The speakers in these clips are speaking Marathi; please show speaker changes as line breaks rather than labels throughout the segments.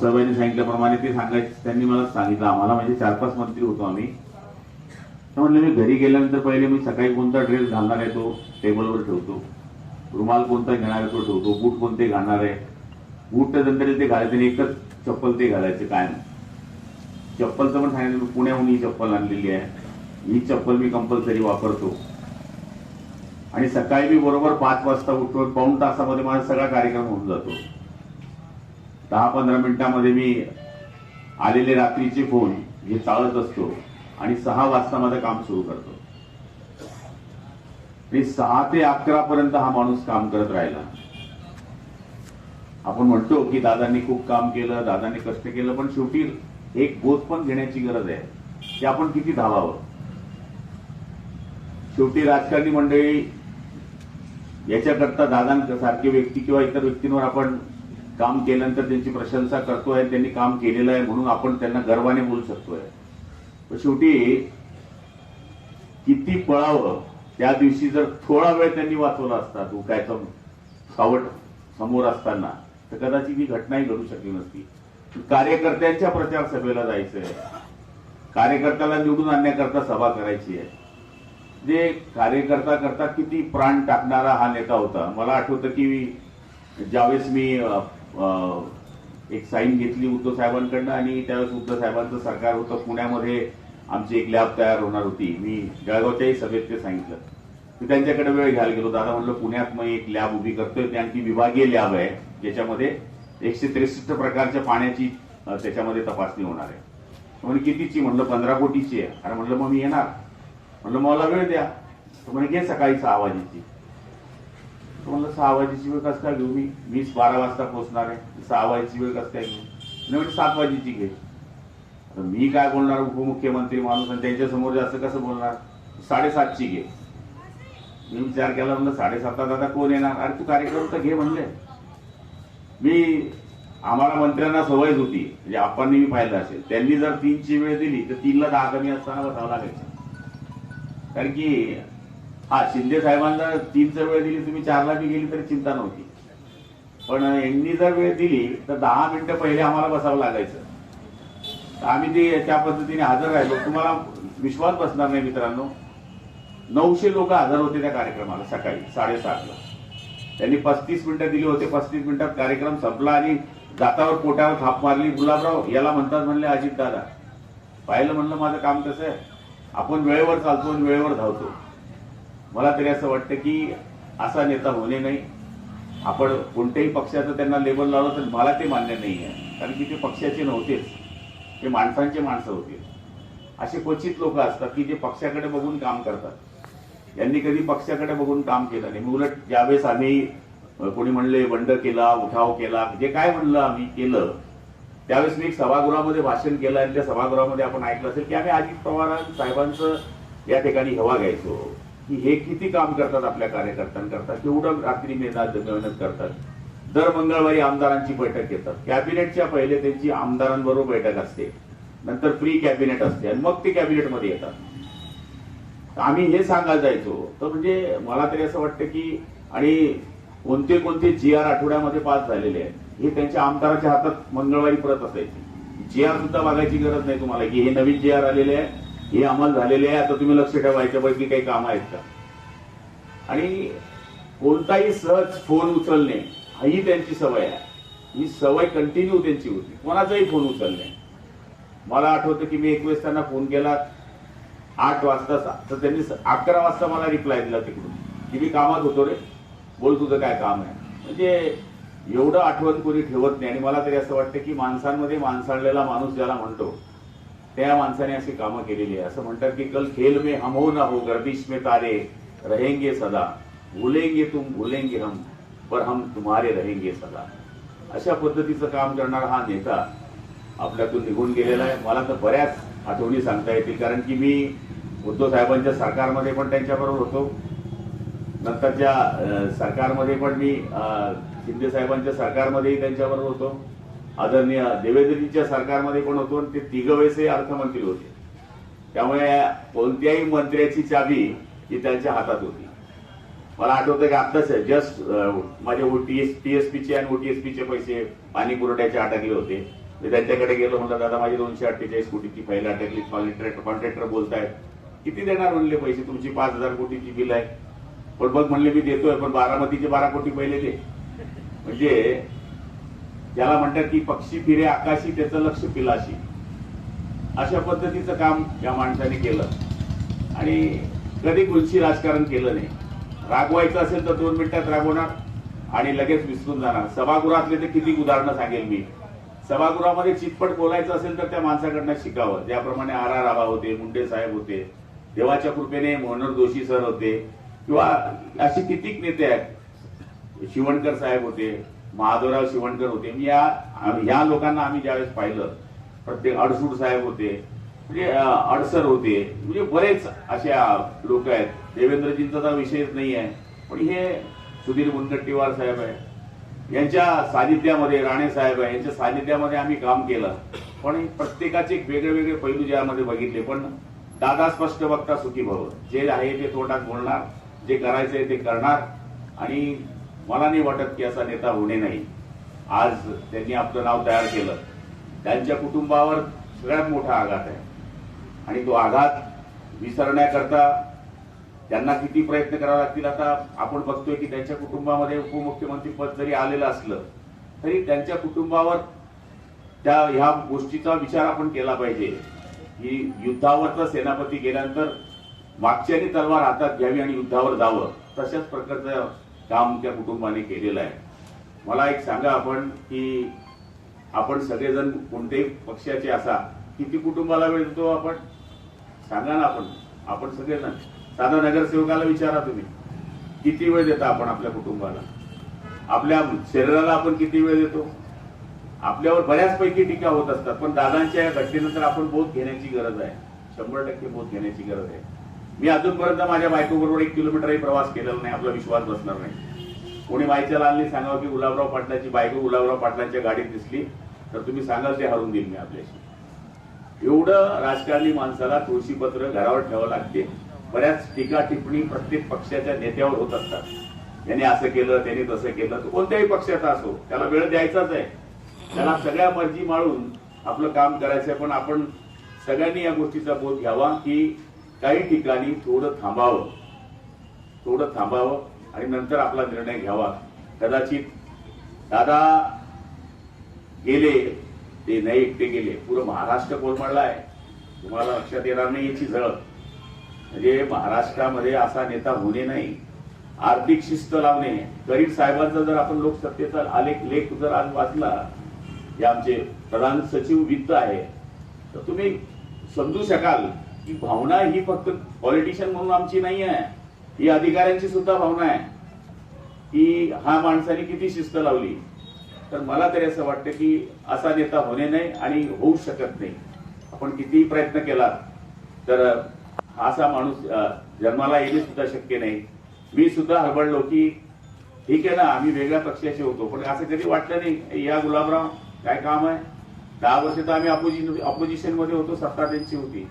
भाऊसाहेबांनी सांगितल्याप्रमाणे ते सांगायचे, त्यांनी मला सांगितलं आम्हाला, म्हणजे 4-5 मंत्री होतो आम्ही. तर म्हणलं मी घरी गेल्यानंतर पहिले मी सकाळी कोणता ड्रेस घालणार आहे तो टेबलवर ठेवतो, रुमाल कोणता घेणार आहे तो ठेवतो, बूट कोणते घालणार आहे, बूट तर नंतर ते घालायचे आणि एकच चप्पल ते घालायचे कायम. चप्पलचं पण सांगितलं, पुण्याहून ही चप्पल आणलेली आहे, ही चप्पल मी कंपल्सरी वापरतो. आणि सकाळी मी बरोबर 5 वाजता उठून पाऊण तासामध्ये माझा सगळा कार्यक्रम होऊन जातो. 10-15 मिनिटांमध्ये मी आलेले रात्रीचे फोन हे चालत असतो आणि 6 वाजता माझं काम सुरू करतो. आणि 6 ते 11 पर्यंत हा माणूस काम करत राहिला. आपण म्हणतो की दादांनी खूप काम केलं, दादांनी कष्ट केलं, पण शेवटी एक बोध पण घेण्याची गरज आहे की आपण किती धावावं. शेवटी राजकारणी मंडळी याच्याकरता दादांसारखे व्यक्ती किंवा इतर व्यक्तींवर आपण काम केल्यानंतर त्यांची प्रशंसा करतोय, त्यांनी काम केलेलं आहे म्हणून आपण त्यांना गर्वाने बोलू शकतोय. पण शेवटी किती पळावं, त्या दिवशी जर थोडा वेळ त्यांनी वाचवला असता धोक्याचा सावट समोर असताना, तर कदाचित ही घटनाही घडू शकली नसती. कार्यकर्त्यांच्या प्रचार सभेला जायचंय, कार्यकर्त्याला निवडून आणण्याकरता सभा करायची आहे. जे कार्यकर्ता करता किती प्राण टाकणारा हा नेता होता. मला आठवतं की ज्यावेळेस मी एक साईन घेतली उद्धव साहेबांकडनं आणि त्यावेळेस उद्धव साहेबांचं सरकार होतं, पुण्यामध्ये आमची एक लॅब तयार होणार होती. मी जळगावच्याही सभेत ते सांगितलं. मी त्यांच्याकडे वेळ घ्यायला गेलो. दादा म्हणलं पुण्यात मग एक लॅब उभी करतोय, ती आणखी विभागीय लॅब आहे ज्याच्यामध्ये 163 प्रकारच्या पाण्याची त्याच्यामध्ये तपासणी होणार आहे. म्हणजे कितीची? म्हणलं 15 कोटीची आहे. अरे म्हणलं मग मी येणार. म्हणलं मला वेळ द्या. तर म्हणजे घे सकाळी 6 वाजेची. म्हणलं 6 वाजेची वेळ कसं काय घेऊ? मी 12 वाजता पोहोचणार आहे, 6 वाजेची वेळ कसं काय घेऊ? म्हणजे 7 वाजेची घे. आता मी काय बोलणार, उपमुख्यमंत्री माणूस, आणि त्यांच्या समोर जास्त कसं बोलणार? 7:30ची घे. मी विचार केला, म्हणलं 7:30 दादा कोण येणार? अरे तू कार्यक्रम तर घे म्हणले. आम्हाला मंत्र्यांना सवयच होती, म्हणजे आपण मी पाहिलं असेल, त्यांनी जर 3ची वेळ दिली तर 3ला 10 कमी असताना बसावं लागायचं. कारण की शिंदे साहेबांना 3ची वेळ दिली, तुम्ही 4ला बी गेली तरी चिंता नव्हती. पण यांनी जर वेळ दिली तर 10 मिनिटं पहिले आम्हाला बसावं लागायचं. आम्ही ते त्या पद्धतीने हजर राहिलो. तुम्हाला विश्वास बसणार नाही मित्रांनो, 900 लोक हजर होते त्या कार्यक्रमाला सकाळी 7:30ला. त्यांनी 35 मिनिटं दिली होते. 35 मिनिटात कार्यक्रम संपला आणि दातावर पोटावर थाप मारली. गुलाबराव याला म्हणतात म्हणले अजित दादा. पाहिलं म्हणलं माझं काम कसं आहे, आपण वेळेवर चालतो आणि वेळेवर धावतो. मला तरी असं वाटतं की असा नेता होणे नाही. आपण कोणत्याही पक्षाचं त्यांना लेबल लावलं तर मला ते मान्य नाही आहे. कारण की ते पक्षाचे नव्हतेच, ते माणसांचे माणसं होते. असे क्वचित लोक असतात की जे पक्षाकडे बघून काम करतात. यांनी कधी पक्षाकडे बघून काम केलं नाही. उलट ज्यावेळेस आम्ही कोणी म्हणले बंड केला, उठाव केला, जे काय म्हणलं आम्ही केलं, त्यावेळेस मी एक सभागृहामध्ये भाषण केलं आणि त्या सभागृहामध्ये आपण ऐकलं असेल की आम्ही अजित पवार साहेबांचं या ठिकाणी हवा घ्यायचो की हे किती काम करतात आपल्या कार्यकर्त्यांकरता, केवढं रात्री मेहनत करतात. दर मंगळवारी आमदारांची बैठक घेतात. कॅबिनेटच्या पहिले त्यांची आमदारांबरोबर बैठक असते, नंतर प्री कॅबिनेट असते आणि मग ते कॅबिनेटमध्ये येतात. आम्ही हे सांगायला जायचो. तर म्हणजे मला तरी असं वाटतं की, आणि कोणते कोणते GR आठवड्यामध्ये पास झालेले आहेत हे त्यांच्या आमदाराच्या हातात मंगळवारी परत असायचे. GR सुद्धा बघायची गरज नाही तुम्हाला की हे नवीन GR आलेले आहे, हे अंमल झालेले आहे, आता तुम्ही लक्ष ठेवा याच्यापैकी काही काम आहेत का. आणि कोणताही सहज फोन उचलणे ही त्यांची सवय आहे. ही सवय कंटिन्यू त्यांची होती, कोणाचाही फोन उचलणे. मला आठवतं की मी एक वेळेस त्यांना फोन केला 8 वाजता, तर त्यांनी 11 वाजता मला रिप्लाय दिला तिकडून की मी कामात होतो रे, बोल तुझं काय काम आहे. म्हणजे एवढं आठवण कोणी ठेवत नाही. आणि मला तरी असं वाटतं की माणसांमध्ये माणसाळलेला माणूस ज्याला म्हणतो त्या माणसाने अशी कामं केलेली आहे. असं म्हणतात की कल खेल में हम हो ना हो, गर्दिश में तारे रहेंगे सदा, भूलेंगे तुम भूलेंगे हम, पर हम तुम्हारे रहेंगे सदा. अशा पद्धतीचं काम करणारा हा नेता आपल्यातून निघून गेलेला आहे. मला तर बऱ्याच आठवणी सांगता येतील, कारण की मी उद्धव साहेबांच्या सरकारमध्ये पण त्यांच्याबरोबर होतो, नंतरच्या सरकारमध्ये पण मी शिंदे साहेबांच्या सरकारमध्येही त्यांच्याबरोबर होतो, आदरणीय देवेंद्रजींच्या सरकारमध्ये पण होतो, आणि ते तिघं वेळेसही अर्थमंत्री होते. त्यामुळे कोणत्याही मंत्र्याची चाबी ही त्यांच्या हातात होती. मला आठवतं की आत्ताच जस्ट माझे TSPचे आणि OTSPचे पैसे पाणी पुरवठ्याचे अडकले होते. मी त्यांच्याकडे गेलो, म्हणलं दादा माझी 248 कोटीची फाईल अटकली, कॉन्ट्रॅक्टर बोलतायत किती देणार म्हणले पैसे, तुमची 5000 कोटीची बिल आहे. पण बघ म्हणले मी देतोय, पण बारामतीचे 12 कोटी पहिले दे. म्हणजे ज्याला म्हणतात की पक्षी फिरे आकाशी त्याचं लक्ष पिलाशी, अशा पद्धतीचं काम या माणसाने केलं. आणि कधी कोणची राजकारण केलं नाही. रागवायचं असेल तर 2 मिनिटात रागवणार आणि लगेच विसरून जाणार. सभागृहातले तर किती उदाहरणं सांगेल मी. सभागृहामध्ये चितपट बोलायचं असेल तर त्या माणसाकडनं शिकावं. ज्याप्रमाणे R.R. आबा होते, मुंडे साहेब होते, देवाच्या कृपेने मनोहर जोशी सर होते, किंवा असे कितीक नेते आहेत, शिवणकर साहेब होते, महादेवराव शिवणकर होते. मी या लोकांना आम्ही ज्यावेळेस पाहिलं, प्रत्येक अडसूड साहेब होते, म्हणजे अडसर होते, म्हणजे बरेच अशा लोक आहेत. देवेंद्रजींचा तर विषयच नाही आहे, पण हे सुधीर मुनगंटीवार साहेब आहे, यांच्या सानिध्यामध्ये राणे साहेब आहे, यांच्या सानिध्यामध्ये आम्ही काम केलं. पण प्रत्येकाचे वेगळे वेगळे पैलू ज्यामध्ये बघितले. पण दादा स्पष्ट वक्ता सुखी भव, जे आहे ते तोंडात बोलणार, जे करायचंय ते करणार. आणि मला नाही वाटत की असा नेता होणे नाही. आज त्यांनी आपलं नाव तयार केलं, त्यांच्या कुटुंबावर सगळ्यात मोठा आघात आहे. आणि तो आघात विसरण्याकरता त्यांना किती प्रयत्न करावे लागतील. आता आपण बघतोय की त्यांच्या कुटुंबामध्ये उपमुख्यमंत्री पद जरी आलेलं असलं तरी त्यांच्या कुटुंबावर ह्या गोष्टीचा विचार आपण केला पाहिजे की युद्धावरचा सेनापती गेल्यानंतर मागच्यानी तलवार हातात घ्यावी आणि युद्धावर जावं. तशाच प्रकारचं काम त्या कुटुंबाने केलेलं आहे. मला एक सांगा आपण की आपण सगळेजण कोणत्याही पक्षाचे असा किती कुटुंबाला वेळ देतो आपण, सांगा ना. आपण सगळेजण साधा नगरसेवकाला विचारा तुम्ही, किती वेळ देता आपण आपल्या कुटुंबाला, आपल्या शरीराला आपण किती वेळ देतो. आपल्यावर बऱ्याचपैकी टीका होत असतात, पण दादांच्या या घटनेनंतर आपण बोध घेण्याची गरज आहे, 100% बोध घेण्याची गरज आहे. मी अजूनपर्यंत माझ्या बायकोबरोबर 1 किलोमीटरही प्रवास केलेला नाही, आपला विश्वास बसणार नाही. कोणी माईच्या लालनी सांगावं की गुलाबराव पाटलांची बायको गुलाबराव पाटलांच्या गाडीत दिसली तर तुम्ही सांगाल ते हरून देईल मी आपल्याशी. एवढं राजकारणी माणसाला तुळशीपत्र घरावर ठेवावं लागते. बऱ्याच टीका टिप्पणी प्रत्येक पक्षाच्या नेत्यावर होत असतात. त्याने असं केलं, त्याने तसं केलं. तो कोणत्याही पक्षाचा असो, त्याला वेळ द्यायचाच आहे, त्याला सगळ्या मर्जी माळून आपलं काम करायचंय. पण आपण सगळ्यांनी या गोष्टीचा बोध घ्यावा की काही ठिकाणी थोडं थांबावं आणि नंतर आपला निर्णय घ्यावा. कदाचित दादा गेले ते नाही एकटे गेले, पुरं महाराष्ट्र कोलमडला आहे. तुम्हाला लक्षात येणार नाही याची झळ. म्हणजे महाराष्ट्रामध्ये असा नेता होणे नाही. आर्थिक शिस्त लावणे. गरीब साहेबांचा जर आपण लोकसत्तेचा लेख जर आज वाचला, जे आमचे प्रधान सचिव वित्त आहे, तर तुम्ही समजू शकाल की भावना ही फक्त पॉलिटिशियन म्हणून आमची नाही आहे, ही अधिकाऱ्यांची सुद्धा भावना आहे की हा माणसाने किती शिस्त लावली. तर मला तरी असं वाटतं की असा नेता होणे नाही आणि होऊ शकत नाही. आपण कितीही प्रयत्न केला तर असा माणूस जन्माला येणे सुद्धा शक्य नाही. मी सुद्धा हरबडलो की ठीक आहे ना, आम्ही वेगळ्या पक्षाचे होतो, पण असं कधी वाटलं नाही या गुलाबराव काय काम आहे. 10 वर्ष तर आम्ही ऑपोजिशन मध्ये होतो, सत्ता त्यांची होती.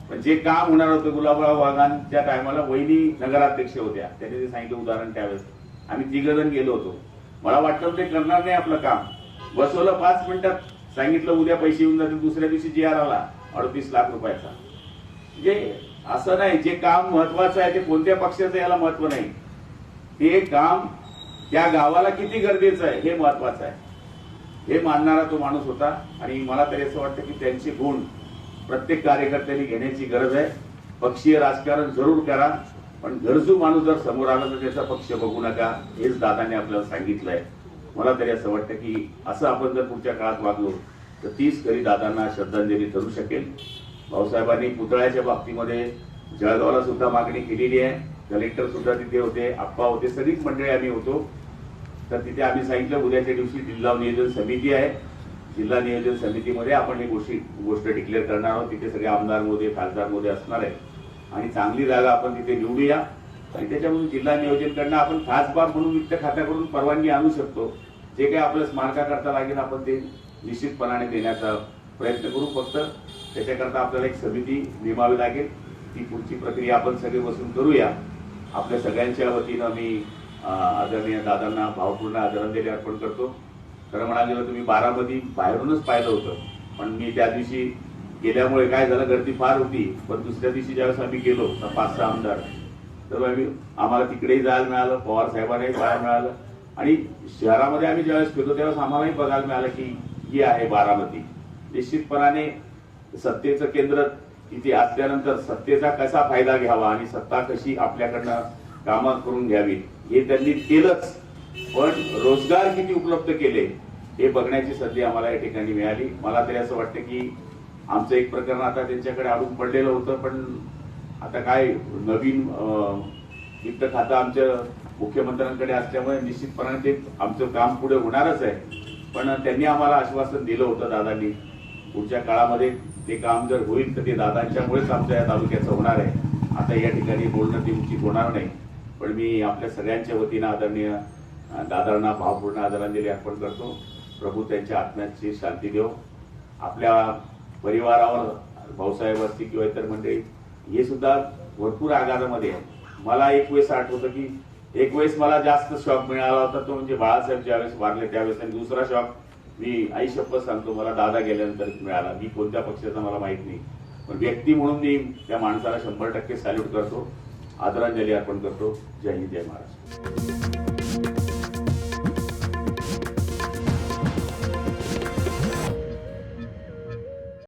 पण जे काम होणार होतं, गुलाबराव वाघांच्या टायमाला वहिनी नगराध्यक्ष होत्या, त्यांनी ते सांगितलं उदाहरण. त्यावेळेस आम्ही 3 जण गेलो होतो. मला वाटलं ते करणार नाही आपलं काम. बसवलं 5 मिनिटात, सांगितलं उद्या पैसे येऊन जातील. दुसऱ्या दिवशी GR आला 38 लाख रुपयाचा. म्हणजे असं नाही, जे काम महत्वाचं आहे ते कोणत्या पक्षाचं याला महत्व नाही. ते काम त्या गावाला किती गरजेचं आहे हे महत्वाचं आहे, हे मानणारा तो माणूस होता. आणि मला तरी असं वाटतं की त्यांचे गुण प्रत्येक कार्यकर्त्यांनी घेण्याची गरज आहे. पक्षीय राजकारण जरूर करा, पण गरजू माणूस जर समोर आला तर त्याचा पक्ष बघू नका, हेच दादाने आपल्याला सांगितलंय. मला तरी असं वाटतं की असं आपण जर पुढच्या काळात वागलो तर तीच खरी दादांना श्रद्धांजली ठरू शकेल. भाऊसाहेबांनी पुतळ्याच्या बाबतीमध्ये जळगावला सुद्धा मागणी केलेली आहे. कलेक्टर सुद्धा तिथे होते, आप्पा होते, सगळीच मंडळी आम्ही होतो. तर तिथे आम्ही सांगितलं उद्याच्या दिवशी जिल्हा नियोजन समिती आहे, जिल्हा नियोजन समितीमध्ये आपण ही गोष्ट डिक्लेअर करणार आहोत. तिथे सगळे आमदार मोदी, खासदार मोदी असणार आहे आणि चांगली जागा आपण तिथे निवडूया. आणि त्याच्यामधून जिल्हा नियोजन करणं आपण खासबाब म्हणून वित्त खात्याकडून परवानगी आणू शकतो. जे काही आपल्या स्मारकाकरता लागेल आपण ते निश्चितपणाने देण्याचा प्रयत्न करू. फक्त त्याच्याकरता आपल्याला एक समिती नेमावी लागेल. ती पुढची प्रक्रिया आपण सगळे बसून करूया. आपल्या सगळ्यांच्या वतीनं मी आदरणीय दादांना भावपूर्ण आदरांजली अर्पण करतो. खरं म्हणायला गेलं तुम्ही बारामती बाहेरूनच पाहिलं होतं, पण मी त्या दिवशी गेल्यामुळे काय झालं, गर्दी फार होती. पण दुसऱ्या दिवशी ज्यावेळेस आम्ही गेलो 5-6 आमदार, तर आम्हाला तिकडेही जायला मिळालं, पवार साहेबांनाही जायला मिळालं, आणि शहरामध्ये आम्ही ज्यावेळेस फिरतो त्यावेळेस आम्हालाही बघायला मिळालं की ही आहे बारामती. निश्चितपणाने सत्तेचं केंद्र तिथे असल्यानंतर सत्तेचा कसा फायदा घ्यावा आणि सत्ता कशी आपल्याकडनं कामं करून घ्यावी हे त्यांनी केलंच, पण रोजगार किती उपलब्ध केले हे बघण्याची संधी आम्हाला या ठिकाणी मिळाली. मला तरी असं वाटतं की आमचं एक प्रकरण आता त्यांच्याकडे अडून पडलेलं होतं, पण आता काय नवीन वित्त खातं आमच्या मुख्यमंत्र्यांकडे असल्यामुळे निश्चितपणाने ते आमचं काम पुढे होणारच आहे. पण त्यांनी आम्हाला आश्वासन दिलं होतं दादांनी, पुढच्या काळामध्ये ते काम जर होईल तर ते दादांच्यामुळेच आमच्या या तालुक्याचं होणार आहे. आता या ठिकाणी बोलणं ते उचित होणार नाही, पण मी आपल्या सगळ्यांच्या वतीनं आदरणीय दादांना भावपूर्ण आदरांजली अर्पण करतो. प्रभू त्यांच्या आत्म्याची शांती देव. आपल्या परिवारावर भाऊसाहेब असतील किंवा इतर मंडळी हे सुद्धा भरपूर आघातामध्ये आहे. मला एक वेळेस आठवतं की एक वेळेस मला जास्त शॉक मिळाला होता, तो म्हणजे बाळासाहेब ज्यावेळेस वारले त्यावेळेस, आणि दुसरा शॉक मी आई शपथ सांगतो मला दादा गेल्यानंतर मिळाला. मी कोणत्या पक्षाचा मला माहित नाही, पण व्यक्ती म्हणून मी त्या माणसाला 100% सॅल्यूट करतो, आदरांजली अर्पण करतो. जय हिंद, जय महाराष्ट्र.